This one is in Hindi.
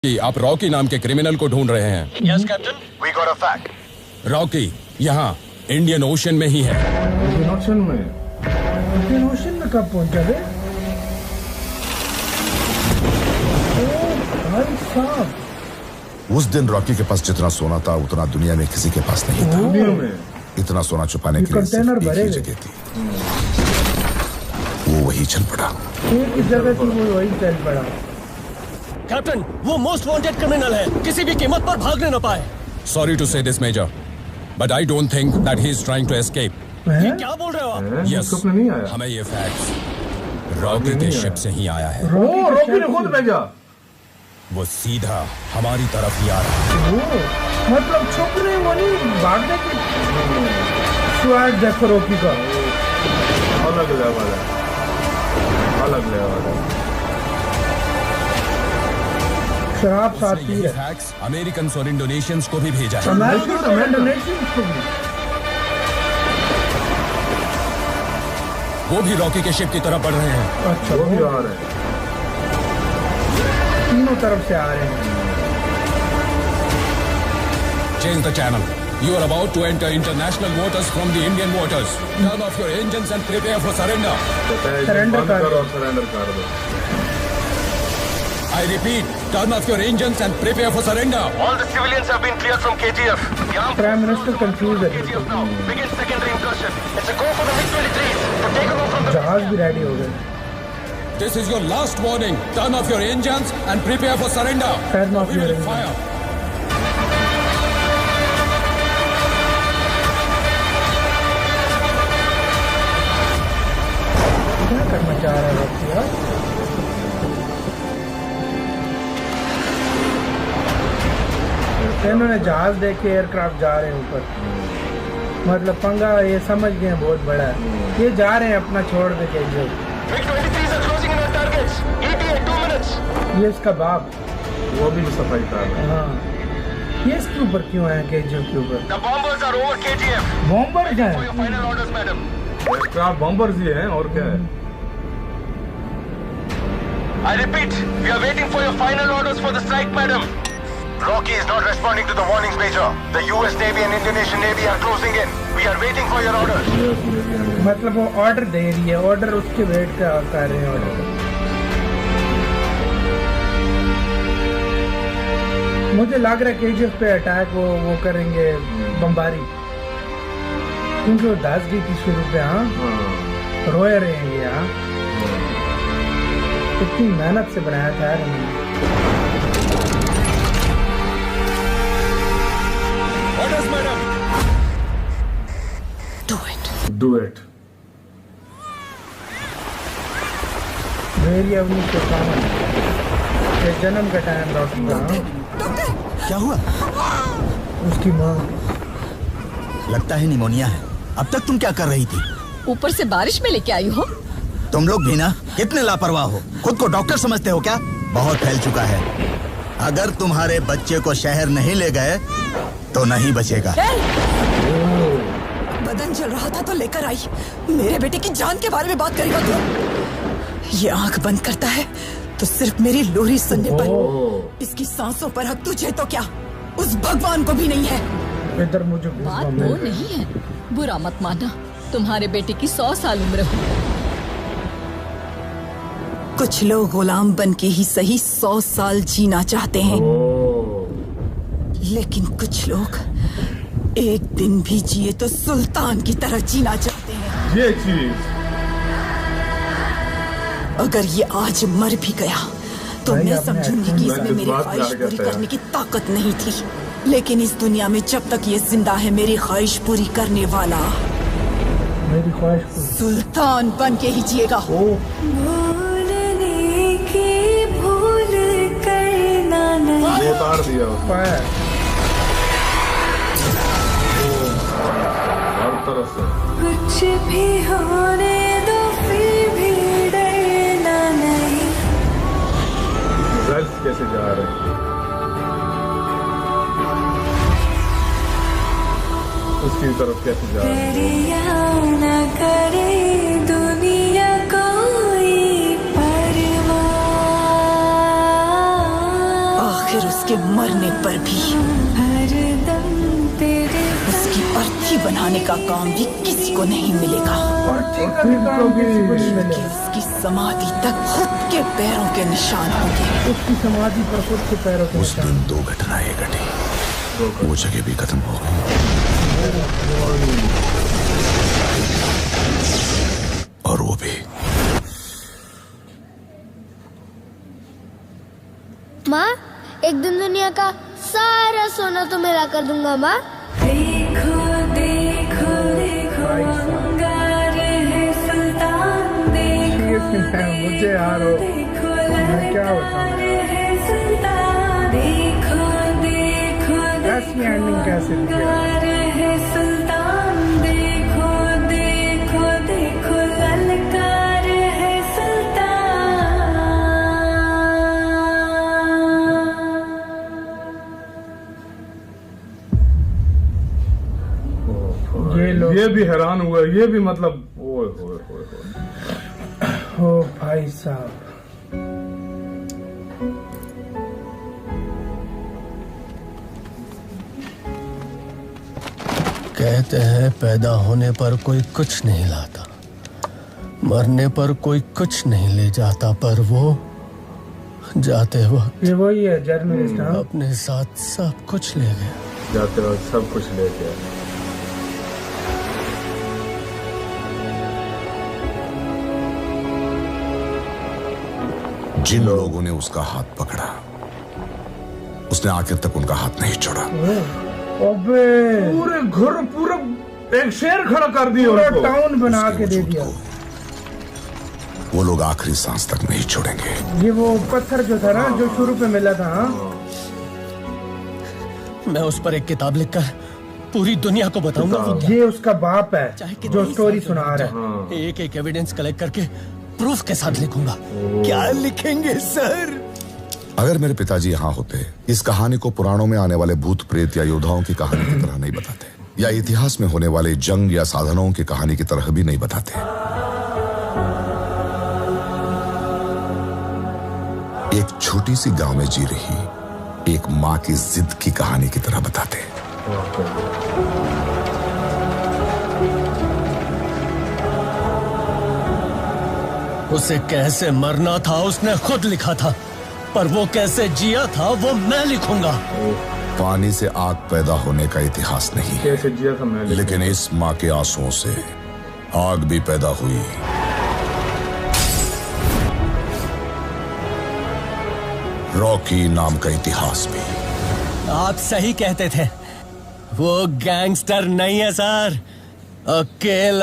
कि आप रॉकी नाम के क्रिमिनल को ढूंढ रहे हैं। Yes captain, we got a fact. Rocky यहाँ इंडियन ओशन में ही है। इंडियन ओशन में? इंडियन ओशन में कब पहुंचा रे? भाई साहब, उस दिन रॉकी के पास जितना सोना था उतना दुनिया में किसी के पास नहीं था। दुनिया में इतना सोना छुपाने के लिए कंटेनर सिर्फ भरे एक ही जगह थी, वो वही चल पड़ा। एक ही जगह थी, वो वही चल पड़ा। कैप्टन, वो मोस्ट वांटेड क्रिमिनल है, किसी भी कीमत पर भागने न पाए। Sorry to say this major, but I don't think that he is trying to escape. ये क्या बोल रहे हो आप? यस, नहीं आया। हमें ये फैक्ट्स रॉकी के शिप से ही आया है। रॉकी ने खुद भेजा। वो सीधा हमारी तरफ ही आ रहा है। मतलब छुप रहे वो नहीं भागने की। स्वाद देखो रॉकी का अलग लेवल है, अलग लेवल है। शराब साथ पी रहे। फैक्ट्स अमेरिकन और इंडोनेशियंस को भी भेजा है। वो भी रॉकी के शिप की तरफ बढ़ रहे हैं। अच्छा, वो भी आ रहे हैं, तीनों तरफ से आ रहे हैं। Change the channel. You are about to enter international waters from the Indian waters. Turn off your engines and prepare for surrender. Surrender करो, सरेंडर कर दो। I repeat, turn off your engines and prepare for surrender. All the civilians have been cleared from KGF. Prime minister confuse है। KGF now. Begin secondary incursion. It's a go for the MiG-23s to take over from the जहाज भी रेडी हो गए। This is your last warning. Turn off your engines and prepare for surrender. Turn off We your will engines. fire. क्या करना चाह रहा है रॉकी यार? इन्होंने जहाज देख के एयरक्राफ्ट जा रहे हैं ऊपर। मतलब पंगा ये समझ गए हैं बहुत बड़ा है। ये जा रहे हैं अपना छोड़ दे के। MiG-23s are closing in on targets. ETA 2 minutes. ये इसका बाप, वो भी सफाई कर रहा है। हाँ, ये इसके ऊपर क्यों है? केजीएफ के ऊपर The bombers are over KGF. Bomber क्या For your है? final orders, madam. Aircraft bombers ही हैं और क्या है। I repeat, we are waiting for your final orders for the strike, madam. Rocky is not responding to the warnings, Major. The US Navy and Indonesian Navy are closing in. We are waiting for your orders. मतलब वो ऑर्डर दे रही है, ऑर्डर उसके वेट कर रहे हैं ऑर्डर। मुझे लग रहा है केजीएफ पे अटैक वो करेंगे, बमबारी, क्योंकि वो 10 की शुरू पे। हाँ, रोए रहेंगे। हाँ, इतनी मेहनत से बनाया था यार इन्होंने। Orders, madam. Do it. मेरी अवनी के सामने ये जन्म का टाइम डॉक्टर का। क्या हुआ? उसकी माँ। लगता है निमोनिया है। अब तक तुम क्या कर रही थी? ऊपर से बारिश में लेके आई हो। तुम लोग भी ना कितने लापरवाह हो। खुद को डॉक्टर समझते हो क्या? बहुत फैल चुका है। अगर तुम्हारे बच्चे को शहर नहीं ले गए तो नहीं बचेगा। बदन जल रहा था तो लेकर आई। मेरे बेटे की जान के बारे में बात करेगा तू? ये आंख बंद करता है तो सिर्फ मेरी लोरी सुनने पर। इसकी सांसों पर हक तुझे तो क्या, उस भगवान को भी नहीं है। इधर मुझे बात वो नहीं है, बुरा मत मानना। तुम्हारे बेटे की 100 साल उम्र हो। कुछ लोग गुलाम बन के ही सही 100 साल जीना चाहते हैं, लेकिन कुछ लोग एक दिन भी जिए तो सुल्तान की तरह जीना चाहते हैं। ये चीज अगर ये आज मर भी गया तो मैं समझूंगी कि इसमें मेरी जज्बात ख्वाहिश जाग पूरी जाता है। करने की ताकत नहीं थी। लेकिन इस दुनिया में जब तक ये जिंदा है, मेरी ख्वाहिश पूरी करने वाला मेरी ख्वाहिश सुल्तान बन के ही जिएगा। वो उतार दिया उसने हर तरफ से। कुछ भी होने दो फिर भी डरना नहीं। रिजल्ट्स कैसे जा रहे हैं? उसकी तरफ कैसे जा रहे हैं? न करे दुनिया कोई परवाह। फिर उसके मरने पर भी उसकी अर्थी बनाने का काम भी किसी को नहीं मिलेगा। कि उसकी समाधि तक खुद के पैरों के निशान होंगे। उसकी समाधि पर खुद के पैरों के उस दिन 2 घटनाएं घटी, वो जगह भी खत्म हो गई और वो भी। माँ, एक दिन दुनिया का सारा सोना तुम्हें ला कर दूंगा माँ। देखो देखो देखो अंगार है सुल्तान, देखो मुझे यार देखो मैं क्या ललकार है सुल्तान, देखो देखो ऐसी एंडिंग कैसे दी है? अंगार है सुल्तान, देखो देखो देखो ललकार है सुल्तान। ये भी हैरान हुआ, ये भी मतलब ओए होए होए होए। ओ भाई साहब, कहते हैं पैदा होने पर कोई कुछ नहीं लाता, मरने पर कोई कुछ नहीं ले जाता, पर वो जाते वक्त ये वही है जर्नलिस्ट। हाँ, अपने साथ सब कुछ ले गया। जाते वक्त सब कुछ ले गया। जिन लोगों ने उसका हाथ पकड़ा, उसने आखिर तक उनका हाथ नहीं छोड़ा। अबे पूरे घर पूरा एक शेर खड़ा कर दिया, पूरा उनको। टाउन बना उसके के दे वजूद दिया। को वो लोग आखिरी सांस तक नहीं छोड़ेंगे। ये वो पत्थर जो था ना, जो शुरू पे मिला था। हाँ? मैं उस पर एक किताब लिखकर पूरी दुनिया को बताऊंगा वो क्या ये उसका बाप है चाहे कितनी जो स्टोरी साल सुना रहा है। है। एक एक एविडेंस कलेक्ट करके प्रूफ के साथ लिखूंगा। क्या लिखेंगे सर? अगर मेरे पिताजी यहाँ होते, इस कहानी को पुराणों में आने वाले भूत प्रेत या योद्धाओं की कहानी की तरह नहीं बताते, या इतिहास में होने वाले जंग या साधनों की कहानी की तरह भी नहीं बताते। एक छोटी सी गांव में जी रही एक माँ की जिद की कहानी की तरह बताते। उसे कैसे मरना था उसने खुद लिखा था, पर वो कैसे जिया था वो मैं लिखूंगा। पानी से आग पैदा होने का इतिहास नहीं है, कैसे जिया था मैं, लेकिन इस माँ के आंसुओं से आग भी पैदा हुई। रॉकी नाम का इतिहास भी। आप सही कहते थे, वो गैंगस्टर नहीं है सर, अकेला